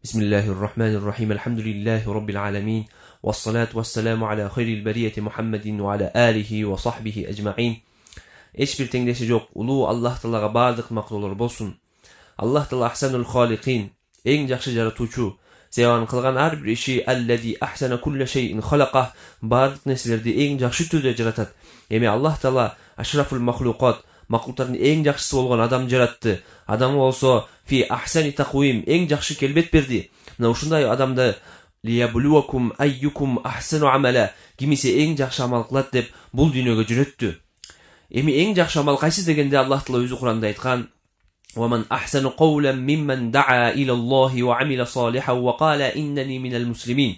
Bismillahirrahmanirrahim. Elhamdülillahi Rabbil alamin. Vessalatu vesselamu ala hayril beriyeti Muhammedin ve ala alihi ve sahbihi ecma'in. Hiçbir tengdeşi yok. Ulu Allah Teala'ga bardyk maklular bolsun. Allah Teala ahsanul halikin. En jakşı jaratuçu. Sevan kılgan her bir işi ellezî ahsana kulle şeyin halaqah. Bardyk neslerdi en jakşı türde jaratat. Emi Allah Teala aşraful mahlukat. Mahlukların en jakşısı bolgan adam jaratты. Adam olsa fi ahsani takvim en jakşı kelbet berdi. Mına uşunday adamda liyabluwakum ayyukum ahsanu amala. Kimisi en jakşı amal kılat dep bul dünyaga jönöttü. Emi en jakşı amal kayсы degende Allah Teala özü Kur'anda aytkan: "Ve ahsanu qawlan mimmen da'a ila Allah ve amila salihan ve qala innani minel muslimin."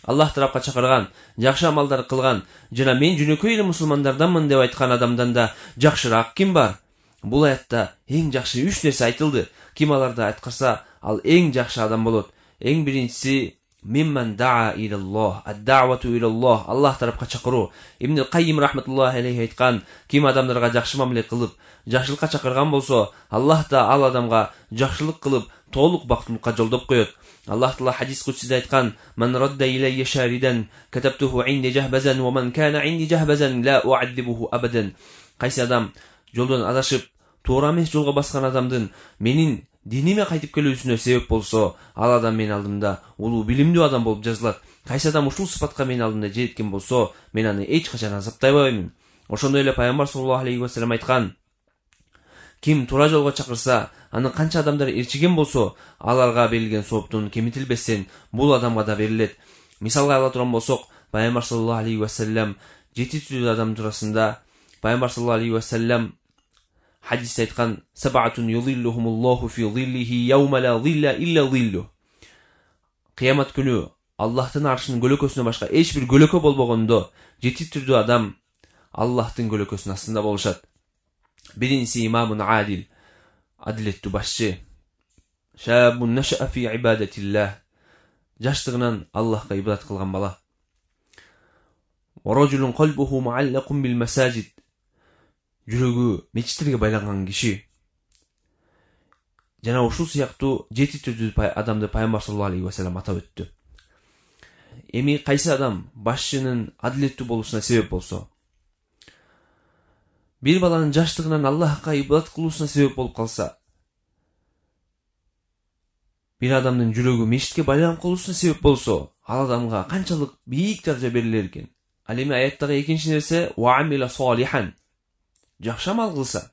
Allah tarafka çakırgan, jakşı amaldar kılgan, jana men jönököy musulmandardanmın dep aytkan adamdan da jakşırak kim bar? Bul ayatda en jakşı 3 nerse aytıldı. Kim alarda aytkırsa al en jakşı adam bolot. En birincisi mimmen da'a ilallah, ad-da'watu ilallah, Allah tarafka çakırуу. İbn Qayyim rahmetullahi aleyhi aytkan, kim adamlarga jakşı mamile kılıp jakşılıkka çakırgan bolsa, Allah da al adamga jakşılık kılıp толук бактылыкка жолдоп коёт. Allah Teala hadis kutsida aytkan: "Men radda ilayya sharidan katabtuhu indi jahbazan ve men kana indi jahbazan la u'addibuhu abadan." Kaysi adam жолдон adашып, туура эмес жолго баскан адамдын менин диниме кайтып келүүсүнө себеп болсо, ал адам менин алдымда улуу билимдүү адам болуп жазылат. Кайсы адам ушул сыпатка менин алдымда жеткен болсо, мен аны эч качан азаптабаймын. Ошондой эле Пайгамбар саллаллаху алейхи ва саллям айткан: "Ким туура жолго чакырса, аны канча адамдар ирчиген болсо, аларга берилген сооптун кемитилбестен бул адамга да берилет." Мисалга ала турган болсок, Пайгамбар саллаллаху алейхи ва саллям 7 түрдүү адам турасында Пайгамбар саллаллаху алейхи ва саллям hadis aytkan: "Sab'atun yuzilluhumullahu fi zillihi yawma la zilla illa zilluh." Kıyamet günü Allah'tın arşının gölökösüne başka hiçbir gölökö bolbogondo 7 türdүү adam Allah'tın gölökösünün astında boluşat. Birincisi imamun adil, adilettүү başçı. Şabun neşa'a fi ibadetillah, jaştığынан Allah'a ibadat kılgan bala. Ve raculun qalbuhu muallaqun bil masajid, жүрөгү мечиттерге байланган киши. Жана ушул сыяктуу 7 түрдүү адамды Пайгамбар саллаллаху алейхи ва саллям атап өттү. Эми кайсы адам башчынын адилеттүү болушуна себеп болсо, бир баланын жаштыгынан Аллахка ибадат кылуусуна себеп болуп калса, бир адамдын жүрөгү мечитке байланып калуусуна себеп болсо, ал адамга канчалык бийик даража берилер экен. Ал эми аяттагы экинчи нерсе ва амила салихан, jakşı amal kılsa.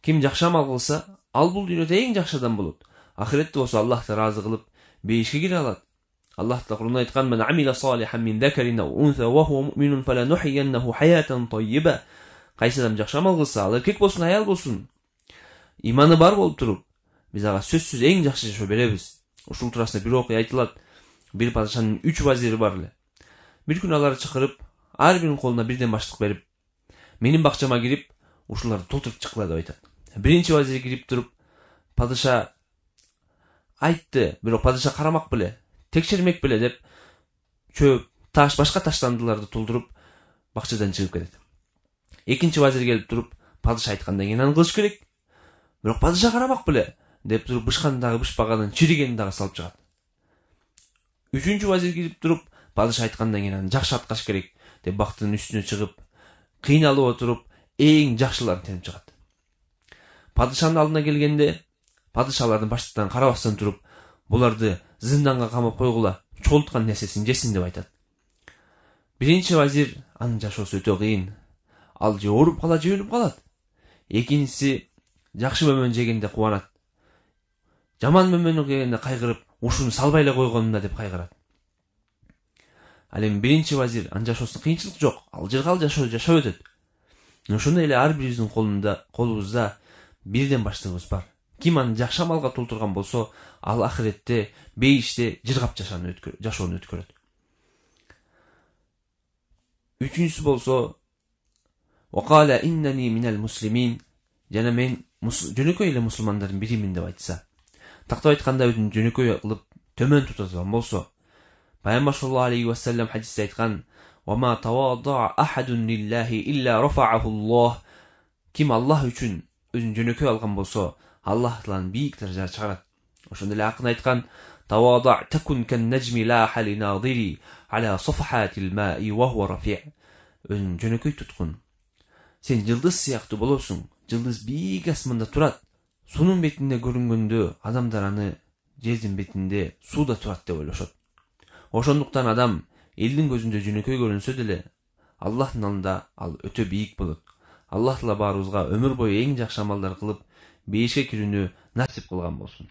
Kim jakşı amal kılsa, al bul dünyoda en jakşı adam bulut. Ahirette olsa Allah da razı kılıp beyişke gire alat. Allah da Kur'an'da aytkan: "Men amila salihan min zakarin aw untha ve huve mu'minun felenuhyiyennehu hayaten tayyiba." Kaysı adam jakşı amal kılsa, al erkek bolsun, ayal bolsun, imanı bar bolup turup, biz aga sözsüz en jakşı yaşоо berебиз. Ушул туурасында bir окуя айтылат. Bir padişanın 3 vaziri бар эле. Bir gün аларды чакырып, ар биринин колуна бирден баштык берип, "Менин бакчама кирип, ушуларды толтуруп чыккыла" деп айтат. Биринчи вазир кирип туруп, падыша айтты, бирок падыша карамак беле, текшермек беле деп чөп, таш, башка таштандыларды толтуруп бакчадан чыгып кетет. Экинчи вазир келип туруп, падыша айткандан кийин аны кылыш керек, бирок падыша карамак беле деп туруп бышкандагы бышпаганын чиригенин дагы салып чыгат. Үчүнчү вазир кирип туруп, падыша айткандан кийин аны жакшы аткаш керек деп бактын үстүнө чыгып, кыйналып отуруп эң жакшыларын тенип чыгат. Падышанын алдына келгенде, падышалардын баштыктан карабастан туруп, буларды зынданга камап койгула, чогулткан нерсесин жесин деп айтат. Биринчи вазир анын жашоосу өтө кыйын. Ал же ооруп калат, же өлүп калат. Экинчиси жакшы мөмөн жегенде кубанат. Жаман мөмөнү жегенде кайгырып, ушуну салбай эле койгонумда деп кайгырат. Ал эми биринчи вазир анын жашоосунда кыйынчылык жок, ал жыргал жашоо жашап өтөт. Ошондой эле ар бирибиздин колубузда бирден баштыгыбыз бар. Ким аны жакшы амалга толтурган болсо, ал ахиретте бейиште жыргап жашоону өткөрөт. Үчүнчүсү болсо ва кала иннани минел муслимин, жана мен жөнөкөй эле мусулмандардын биримин деп айтса. Тактап айтканда өзүн жөнөкөй кылып төмөн тутат болсо, Пайгамбар саллаллаху алейхи ва саллям хадисте айткан: "Ва тавадда ахадун лиллахи илля рафааху Аллах." Kim Allah üçün özün jönökөy algan bolsa, Allah Taala'nın biyik darajага чыгарат. Ошондой эле акын айткан: تواضع تكن كالنجم لاح لناظري على صفحات الماء وهو رفيع. Özün jönököy tutkun. Sen yıldız siyaktı bolosun. Yıldız biig asmanda turat. Sunun betinde görüngöndө adamдар аны жердин бетинде сууда турат деп ойлошот. Ошондуктан адам элдин көзүндө жөнөкөй көрүнсө деле Аллахтын алдында ал өтө бийик болот. Аллах таала баарыбызга өмүр бою эң жакшы амалдар кылып бейишке кирүүнү насип кылган болсун.